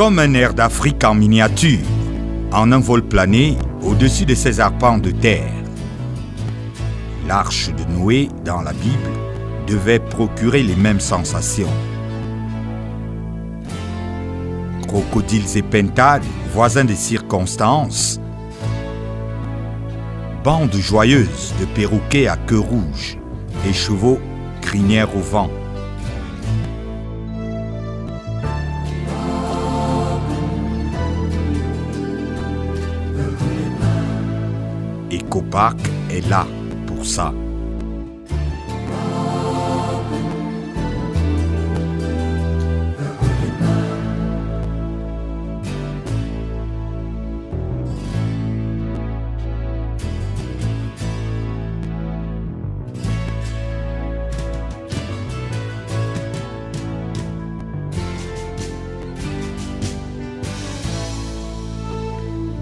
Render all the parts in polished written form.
comme un air d'Afrique en miniature, en un vol plané au-dessus de ces arpents de terre. L'arche de Noé, dans la Bible, devait procurer les mêmes sensations. Crocodiles et pentades, voisins des circonstances. Bandes joyeuses de perroquets à queue rouge, et chevaux crinières au vent. Ecopark est là pour ça.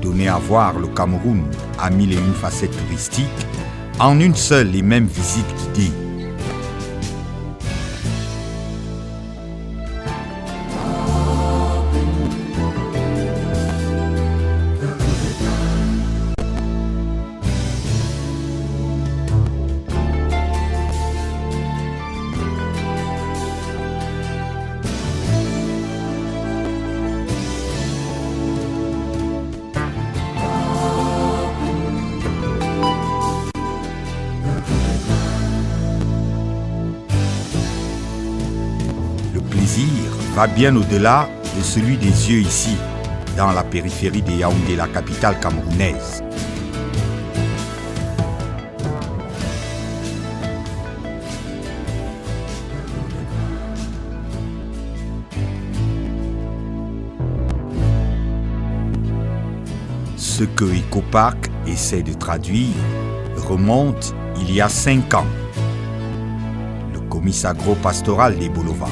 Donner à voir le Cameroun à 1001 facettes touristiques en une seule et même visite guidée. Va bien au-delà de celui des yeux ici, dans la périphérie de Yaoundé, la capitale camerounaise. Ce que Ecopark essaie de traduire remonte il y a 5 ans. Le comice agro-pastoral des Bolova.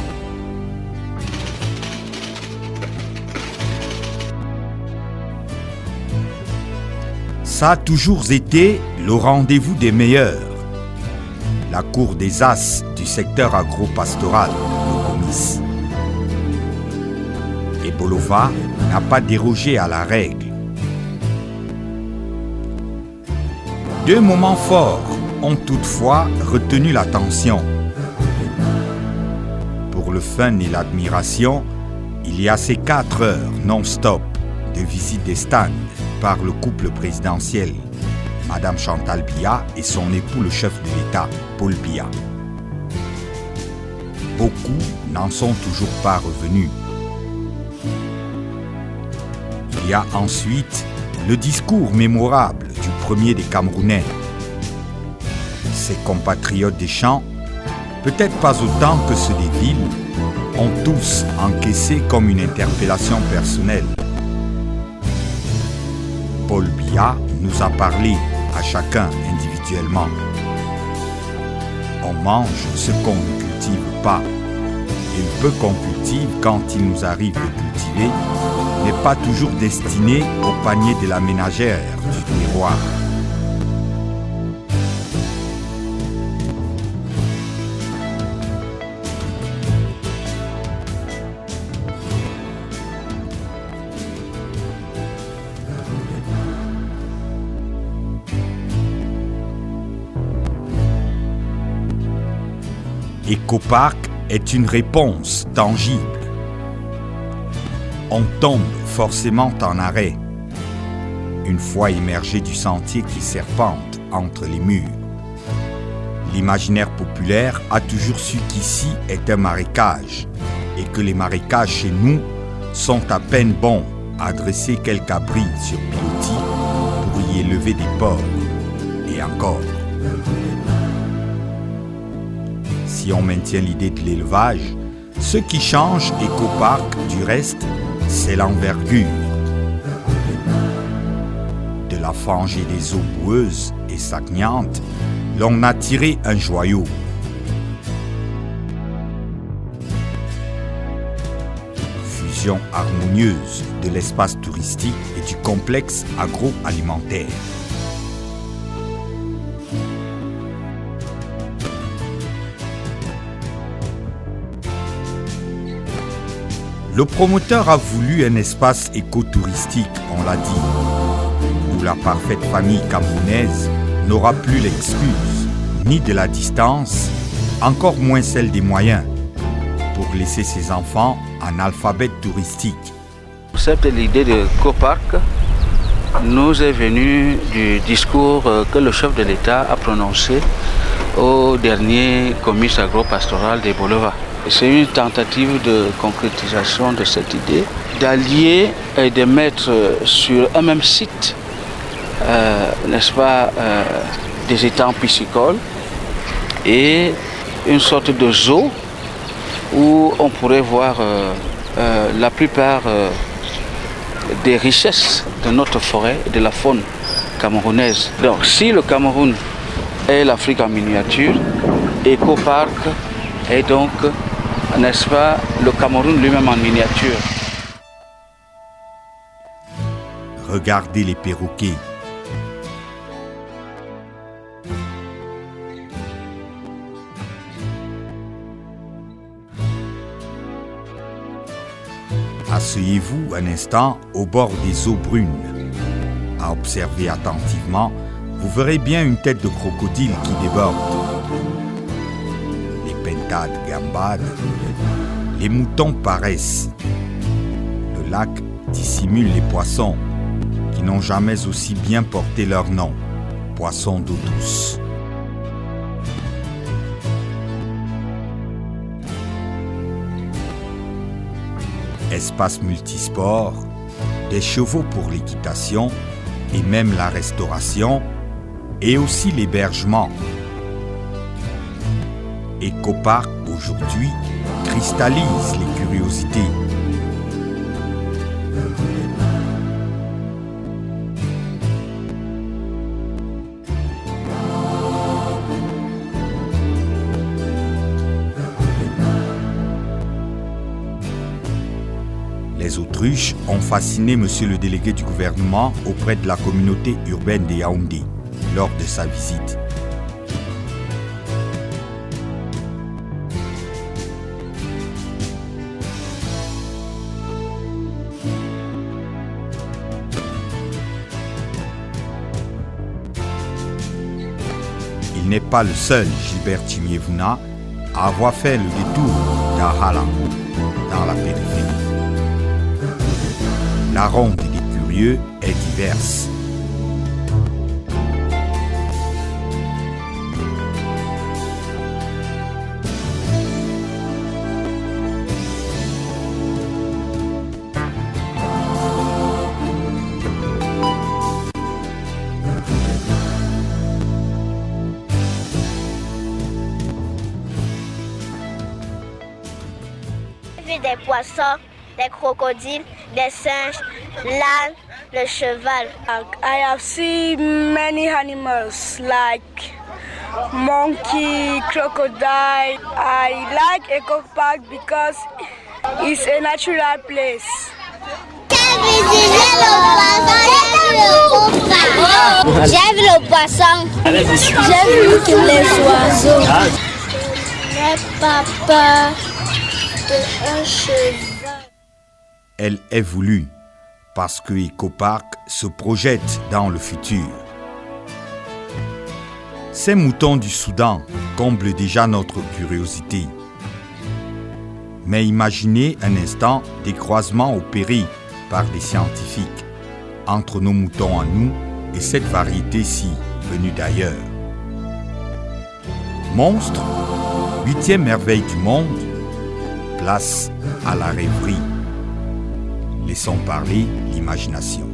Ça a toujours été le rendez-vous des meilleurs. La cour des As du secteur agro-pastoral, le comice. Et Bolova n'a pas dérogé à la règle. 2 moments forts ont toutefois retenu l'attention. Pour le fun et l'admiration, il y a ces 4 heures non-stop de visite des stands par le couple présidentiel, Madame Chantal Biya et son époux le chef de l'État, Paul Biya. Beaucoup n'en sont toujours pas revenus. Il y a ensuite le discours mémorable du premier des Camerounais. Ses compatriotes des champs, peut-être pas autant que ceux des villes, ont tous encaissé comme une interpellation personnelle. Paul Biya nous a parlé à chacun individuellement. On mange ce qu'on ne cultive pas. Et le peu qu'on cultive, quand il nous arrive de cultiver, n'est pas toujours destiné au panier de la ménagère du miroir. Ecopark est une réponse tangible. On tombe forcément en arrêt, une fois émergé du sentier qui serpente entre les murs. L'imaginaire populaire a toujours su qu'ici est un marécage et que les marécages chez nous sont à peine bons à dresser quelques abris sur pilotis pour y élever des porcs. Et encore. Si on maintient l'idée de l'élevage, ce qui change Ecopark du reste, c'est l'envergure. De la fange et des eaux boueuses et stagnantes, l'on a tiré un joyau. Fusion harmonieuse de l'espace touristique et du complexe agroalimentaire. Le promoteur a voulu un espace écotouristique, on l'a dit, où la parfaite famille camerounaise n'aura plus l'excuse, ni de la distance, encore moins celle des moyens, pour laisser ses enfants en alphabet touristique. L'idée de Coparc nous est venue du discours que le chef de l'État a prononcé au dernier comice agro-pastoral des Bolova. C'est une tentative de concrétisation de cette idée, d'allier et de mettre sur un même site, n'est-ce pas, des étangs piscicoles et une sorte de zoo où on pourrait voir la plupart des richesses de notre forêt et de la faune camerounaise. Donc si le Cameroun est l'Afrique en miniature, Ecoparc est donc, n'est-ce pas, le Cameroun lui-même en miniature. Regardez les perroquets. Asseyez-vous un instant au bord des eaux brunes. À observer attentivement, vous verrez bien une tête de crocodile qui déborde. Les pentades gambadent, les moutons paraissent. Le lac dissimule les poissons qui n'ont jamais aussi bien porté leur nom, poissons d'eau douce. Espace multisport, des chevaux pour l'équitation et même la restauration et aussi l'hébergement. Ecoparc aujourd'hui cristallise les curiosités. Les autruches ont fasciné monsieur le délégué du gouvernement auprès de la communauté urbaine de Yaoundé lors de sa visite. Il n'est pas le seul Gilbert Timiévouna à avoir fait le détour d'Ahala, dans la périphérie. La ronde des curieux est diverse. Des poissons, des crocodiles, des singes, l'âne, le cheval. I have seen many animals like monkey, crocodile. I like Ecoparc because it's a natural place. J'ai vu le poisson. J'ai vu tous les oiseaux. J'ai pas peur d'un cheval. Elle est voulue parce que Ecoparc se projette dans le futur. Ces moutons du Soudan comblent déjà notre curiosité. Mais imaginez un instant des croisements opérés par des scientifiques entre nos moutons à nous et cette variété-ci venue d'ailleurs. Monstre, 8e merveille du monde, place à la rêverie. Laissons parler l'imagination.